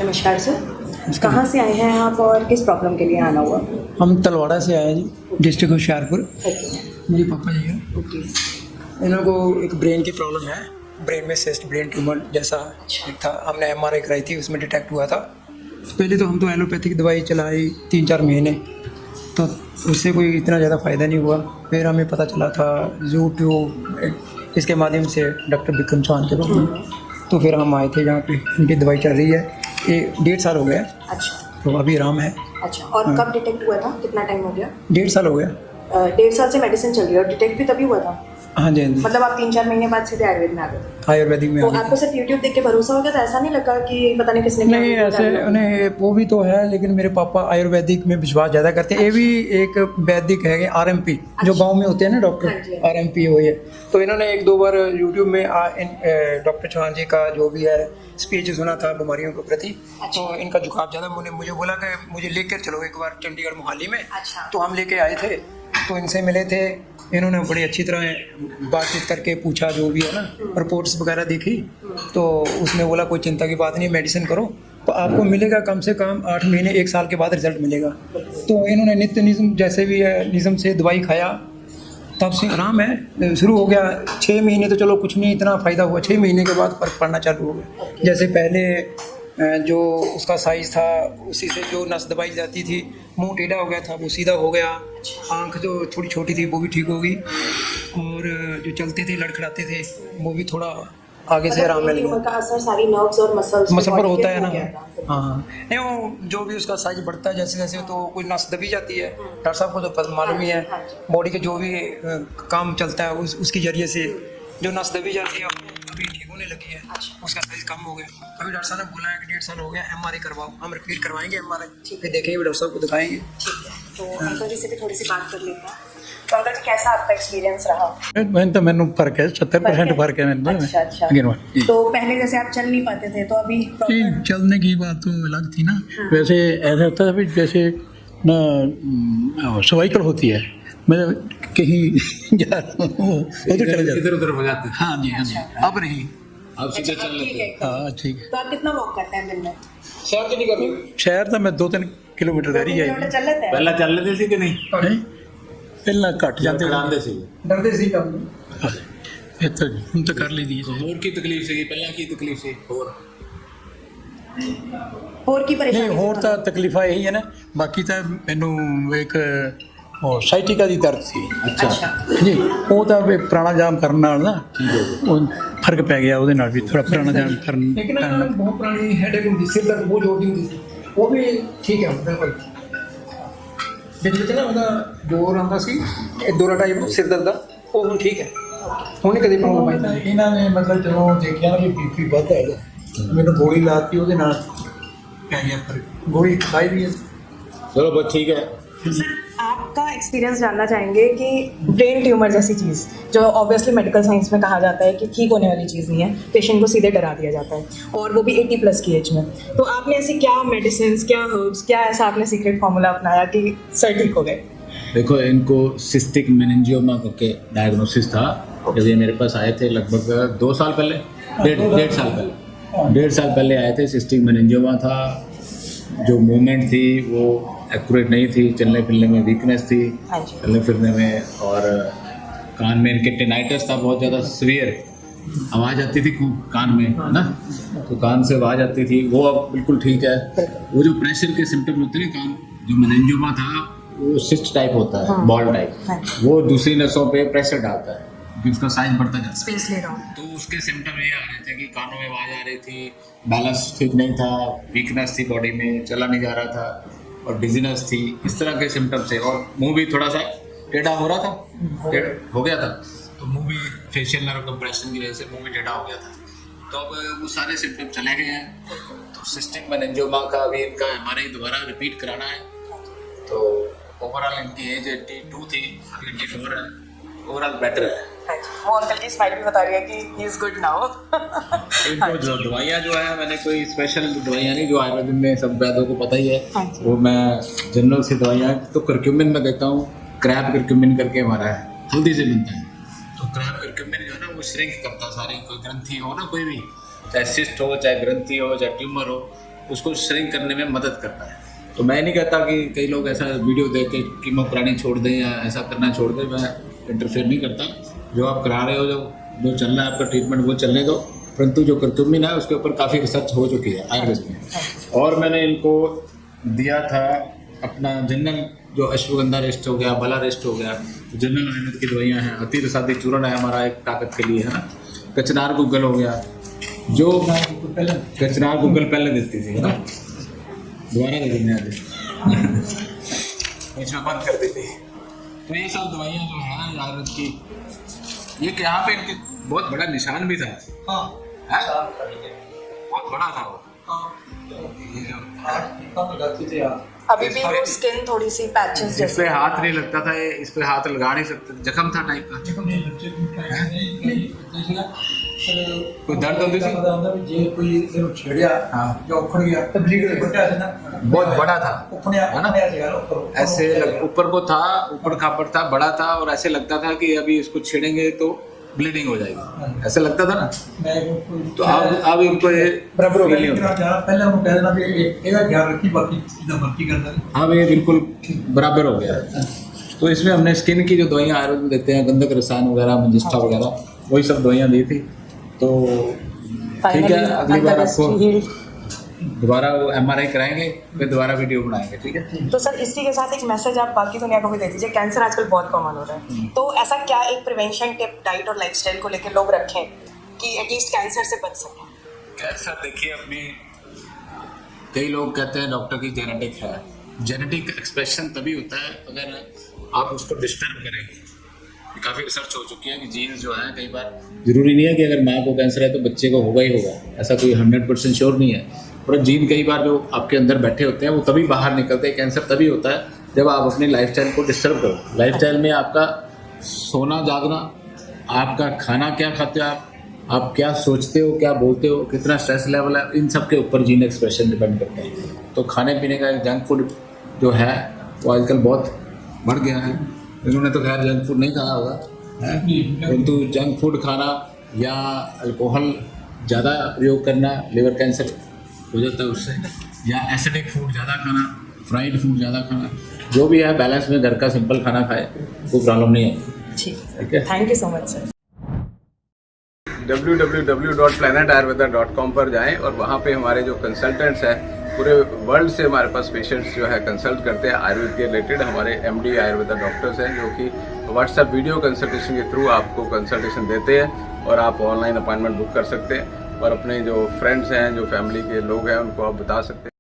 नमस्कार सर, कहाँ से आए हैं आप और किस प्रॉब्लम के लिए आना हुआ? हम तलवाड़ा से आए जी, डिस्ट्रिक्ट होशियारपुर। ओके मेरे पापा जी हैं। ओके इन लोगों को एक ब्रेन की प्रॉब्लम है, ब्रेन में सिस्ट, ब्रेन ट्यूमर जैसा एक था। हमने एमआरआई कराई थी, उसमें डिटेक्ट हुआ था। पहले तो हम तो एलोपैथिक दवाई चलाई 3-4 महीने, तो उससे कोई इतना ज़्यादा फ़ायदा नहीं हुआ। फिर हमें पता चला था यूट्यूब इसके माध्यम से डॉक्टर विक्रम चौहान के रूप में, तो फिर हम आए थे। यहाँ पे इनकी दवाई चल रही है, ये 1.5 साल हो गया, अच्छा तो अभी आराम है। अच्छा। और कब डिटेक्ट हुआ था, कितना टाइम हो गया? 1.5 साल हो गया। 1.5 साल से मेडिसिन चल रही है और डिटेक्ट भी तभी हुआ था? हाँ जी, हाँ जी। मतलब आप 3-4 महीने बाद सीधे आयुर्वेद में आ गए? आयुर्वेदिक में तो आ गए आपको सिर्फ यूट्यूब देख के भरोसा हो गया था, ऐसा नहीं लगा कि पता नहीं किसने क्या नहीं, वीडियो ऐसे डाला? उन्हें वो भी तो है, लेकिन मेरे पापा आयुर्वेदिक में विश्वास ज़्यादा करते हैं। ये भी एक वैदिक है, आरएमपी, जो गांव में होते हैं ना हाँ जी, डॉक्टर, हाँ। आरएमपी हो ये। तो इन्होंने 1-2 बार यूट्यूब में डॉक्टर चौहान जी का जो भी है स्पीच सुना था बीमारियों के प्रति, तो इनका झुकाव ज़्यादा। मुझे बोला कि मुझे लेकर चलो एक बार चंडीगढ़ मोहाली में। अच्छा। तो हम लेके आए थे, तो इनसे मिले थे। इन्होंने बड़ी अच्छी तरह बातचीत करके पूछा जो भी है ना, रिपोर्ट्स वगैरह देखी, तो उसने बोला कोई चिंता की बात नहीं, मेडिसिन करो तो आपको मिलेगा कम से कम 8 महीने 1 साल के बाद रिजल्ट मिलेगा। तो इन्होंने नित्य नियम जैसे भी है निज़म से दवाई खाया, तब से आराम है, शुरू हो गया। 6 महीने तो चलो कुछ नहीं इतना फ़ायदा हुआ, 6 महीने के बाद फर्क पड़ना चालू हो गया। जैसे पहले जो उसका साइज़ था, उसी से जो नस दबाई जाती थी, मुंह टेढ़ा हो गया था वो सीधा हो गया, आंख जो थोड़ी छोटी थी वो भी ठीक हो गई, और जो चलते थे लड़खड़ाते थे वो भी थोड़ा आगे से आराम मिल ट्यूमर गया। का असर सारी नर्व्स और मसल्स मसल पर होता है ना। हाँ, नहीं वो जो भी उसका साइज बढ़ता है जैसे जैसे, तो कोई नस दबी जाती है। डॉक्टर साहब को तो मालूम ही है, बॉडी के जो भी काम चलता है उसके जरिए से जो नस दबी जाती है अभी ठीक होने लगी है, उसका साइज कम हो गया। अभी डॉक्टर साहब ने बोला है कि 1.5 साल हो गया, एमआरआई करवाओ। हम रिपीट करवाएंगे एमआरआई, फिर देखेंगे डॉक्टर साहब को दिखाएंगे। ठीक है, तो अंकल जी से भी थोड़ी सी बात कर लेते हैं। तो अंकल जी, कैसा आपका एक्सपीरियंस रहा? मैंने तो मैंने फर्क है, 70% फर्क है मैंने। अच्छा अच्छा। जी। तो पहले जैसे आप चल नहीं पाते थे, तो अभी नहीं, चलने की बात तो अलग थी ना। वैसे ऐसा होता है जैसे ना सर्वाइकल होती है, मैं कहीं जा रहा हूँ उधर चले जाते, इधर उधर हो जाते हैं। हाँ जी हाँ जी। अब नहीं, अब सीधे चल लेते हैं। हाँ ठीक है। तो आप कितना वॉक करते हैं दिन में? शहर की नहीं कर रही, शहर तो मैं 2-3 किलोमीटर कर ही किलोमीटर जाए चल लेते हैं? पहला चल लेते सी कि नहीं, पहला घट जाते डरांदे सी डरते सी काम ये तो हम तो कर ली दी ਹੋਰ ਕੀ ਤਕਲੀਫ ਸੀਗੀ, ਪਹਿਲਾਂ ਕੀ ਤਕਲੀਫ ਸੀ ਹੋਰ? और की नहीं परेशानी? होर तो तकलीफा यही है ना, बाकी तो मैनू एक साइटिका की दर्द थी अच्छा। जी, वो तो प्राणायाम करने नाल ना ਉਹ फर्क पै गया, ਉਹਦੇ ਨਾਲ भी थोड़ा प्राणायाम करन। लेकिन बहुत पुरानी हेडेक ਹੁੰਦੀ, सिर दर्द बहुत जोर ਦੀ ਹੁੰਦੀ ਸੀ, ਉਹ ਵੀ ठीक है बिल्कुल। ਵਿੱਚ ਨਾ ਉਹਦਾ ਜ਼ੋਰ ਆਉਂਦਾ ਸੀ, ਇਹ ਦੌਰਾ ਟਾਈਪ ਸਿਰ ਦਰਦ ਦਾ, ਉਹ ਹੁਣ ਠੀਕ ਹੈ, ਹੁਣ ਨਹੀਂ ਕਦੇ ਪ੍ਰੋਬਲਮ ਆਈ। ਇਹਨਾਂ ਨੇ ਮਤਲਬ ਜਦੋਂ ਦੇਖਿਆ ਨਾ ਕਿ ਬੀਪੀ ਵੱਧ ਹੈਗਾ, ਮੈਨੂੰ ਗੋਲੀ ਲਾਤੀ, ਉਹਦੇ ਨਾਲ ਪੈ ਗਿਆ ਫਰਕ। ਗੋਲੀ ਖਾਈ ਵੀ ਹੈ। चलो बस ठीक है। सर, आपका एक्सपीरियंस जानना चाहेंगे कि ब्रेन ट्यूमर जैसी चीज़ जो ऑब्वियसली मेडिकल साइंस में कहा जाता है कि ठीक होने वाली चीज़ नहीं है, पेशेंट को सीधे डरा दिया जाता है, और वो भी 80+ की एज में। तो आपने ऐसी क्या मेडिसिन, क्या हर्ब्स, क्या ऐसा आपने सीक्रेट फार्मूला अपनाया कि सर ठीक हो गए? देखो, इनको सिस्टिक मेनिंजियोमा करके डायग्नोसिस था जब ये मेरे पास आए थे, लगभग 2 साल पहले, डेढ़ साल पहले, 1.5 साल पहले आए थे। सिस्टिक मेनिंजियोमा था, जो मूवमेंट थी वो एक्यूरेट नहीं थी, चलने फिरने में वीकनेस थी, हाँ जी। चलने फिरने में, और कान में इनके टेनाइटस था बहुत ज़्यादा सीवियर, आवाज़ आती थी खूब कान में, है ना, तो कान से आवाज़ आती थी, वो अब बिल्कुल ठीक है। वो जो प्रेशर के सिम्टम होते हैं कान, जो मेनिंजियोमा था वो सिस्ट टाइप होता है, बॉल टाइप, हाँ। वो दूसरी नसों पे प्रेशर डालता है क्योंकि उसका साइज बढ़ता जाता है। स्पेस ले रहा हूँ। तो उसके सिम्टम ये आ रहे थे कि कानों में आवाज़ आ रही थी, बैलेंस ठीक नहीं था, वीकनेस थी बॉडी में, चला नहीं जा रहा था, और डिजीनेस थी, इस तरह के सिम्टम थे। और मुंह भी थोड़ा सा टेढ़ा हो रहा था, हो गया था, तो मुंह भी फेशियल नर्व कंप्रेशन की वजह से मुंह भी टेढ़ा हो गया था। तो अब वो सारे सिम्टम चले गए हैं। तो सिस्टिक मेनिंजियोमा का भी इनका एमआरआई दोबारा रिपीट कराना है। तो ओवरऑल इनकी एज 82 थी, 84 है, ओवरऑल बेटर है। वो अंकल की स्माइल भी बता रही है कि ही इज गुड नाउ। इनको जो दवाइयाँ जो है, मैंने कोई स्पेशल दवाइयाँ नहीं, जो आयुर्वेद में सब वैद्यों को पता ही है, हाँ जी। वो मैं जनरल सी दवाइयाँ तो करक्यूमिन में देता हूँ। क्रैप करक्यूमिन करके हमारा है, हल्दी से बनता है। तो क्रैप करक्यूमिन जो है ना, वो श्रिंक करता है सारी, कोई ग्रंथि हो ना, कोई भी, चाहे सिस्ट हो, चाहे ग्रंथि हो, चाहे ट्यूमर हो, उसको श्रिंक करने में मदद करता है। तो मैं नहीं कहता कि कई लोग ऐसा वीडियो देख के कीमोथेरेपी छोड़ दें या ऐसा करना छोड़ दें, मैं इंटरफेयर नहीं करता। जो आप करा रहे हो, जो चल रहा है आपका ट्रीटमेंट वो चलने दो, परंतु जो कर्क्यूमिन है उसके ऊपर काफ़ी रिसर्च हो चुकी है आयुर्वेद में। और मैंने इनको दिया था अपना जनरल, जो अश्वगंधा रेस्ट हो गया, बला रेस्ट हो गया, जनरल आयुर्वेद की दवाइयाँ हैं। अति रसादी चूर्ण है हमारा एक ताकत के लिए, है ना। कचनार गुग्गल हो गया, जो कचनार गुग्गल पहले देती थी, है ना, दोबारा दे देंगे आज इसमें बंद कर देती। तो ये सब दवाइयाँ जो हैं आयुर्वेद की, ये यहाँ पे इनके बहुत बड़ा निशान भी था। हाँ, बहुत बड़ा था वो। अभी भी वो स्किन थोड़ी सी पैचेस इस जैसे पे हाथ नहीं लगता था, ये इस पे हाथ लगा नहीं सकते, जख्म था टाइप का। कोई दर्द होती थी, बहुत बड़ा था, है ना। ऐसे ऊपर को था, ऊपर खापड़ था, बड़ा था, और ऐसे लगता था कि अभी इसको छेड़ेंगे तो ब्लीडिंग हो जाएगी, ऐसा लगता था ना। तो अब इनको ये बराबर नहीं होता, अब ये बिल्कुल बराबर हो गया। तो इसमें हमने स्किन की जो दवाइयाँ आयुर्वेद में देते हैं, गंधक रसायन वगैरह, मंजिष्ठा वगैरह, वही सब दवाइयाँ दी थी। तो ठीक है, अगली बार आपको दोबारा वो MRI कराएंगे, फिर दोबारा वीडियो बनाएंगे, ठीक है। तो सर इसी के साथ एक मैसेज आप बाकी दुनिया को भी दे दीजिए। कैंसर आजकल बहुत कॉमन हो रहा है, तो ऐसा क्या एक प्रिवेंशन टिप डाइट और लाइफस्टाइल को लेकर लोग रखें कि एटलीस्ट कैंसर से बच सकें? कैंसर देखिए, अपनी कई लोग कहते हैं डॉक्टर की जेनेटिक है। जेनेटिक एक्सप्रेशन तभी होता है अगर आप उसको डिस्टर्ब करेंगे। काफ़ी रिसर्च हो चुकी है कि जीन्स जो है, कई बार ज़रूरी नहीं है कि अगर माँ को कैंसर है तो बच्चे को होगा ही होगा, ऐसा कोई 100% श्योर नहीं है। पर जीन कई बार जो आपके अंदर बैठे होते हैं वो तभी बाहर निकलते हैं। कैंसर तभी होता है जब आप अपनी लाइफस्टाइल को डिस्टर्ब करो। लाइफस्टाइल में आपका सोना जागना, आपका खाना क्या खाते हो आप क्या सोचते हो, क्या बोलते हो, कितना स्ट्रेस लेवल है, इन सब के ऊपर जीन एक्सप्रेशन डिपेंड करता है। तो खाने पीने का जंक फूड जो है वो आजकल बहुत बढ़ गया है। इन्होंने तो खैर जंक फूड नहीं खाया होगा, परंतु जंक फूड खाना या अल्कोहल ज़्यादा प्रयोग करना लिवर कैंसर हो जाता है उससे, या एसिडिक फूड ज़्यादा खाना, फ्राइड फूड ज़्यादा खाना, जो भी है बैलेंस में घर का सिंपल खाना खाए, कोई प्रॉब्लम नहीं है। ठीक है, thank you so much sir. www.planetayurveda.com पर जाएं और वहाँ पे हमारे जो कंसल्टेंट्स हैं, पूरे वर्ल्ड से हमारे पास पेशेंट्स जो है कंसल्ट करते हैं आयुर्वेद के रिलेटेड। हमारे MD आयुर्वेदा डॉक्टर्स हैं जो कि व्हाट्सएप वीडियो कंसल्टेशन के थ्रू आपको कंसल्टेशन देते हैं और आप ऑनलाइन अपॉइंटमेंट बुक कर सकते हैं और अपने जो फ्रेंड्स हैं, जो फैमिली के लोग हैं, उनको आप बता सकते हैं।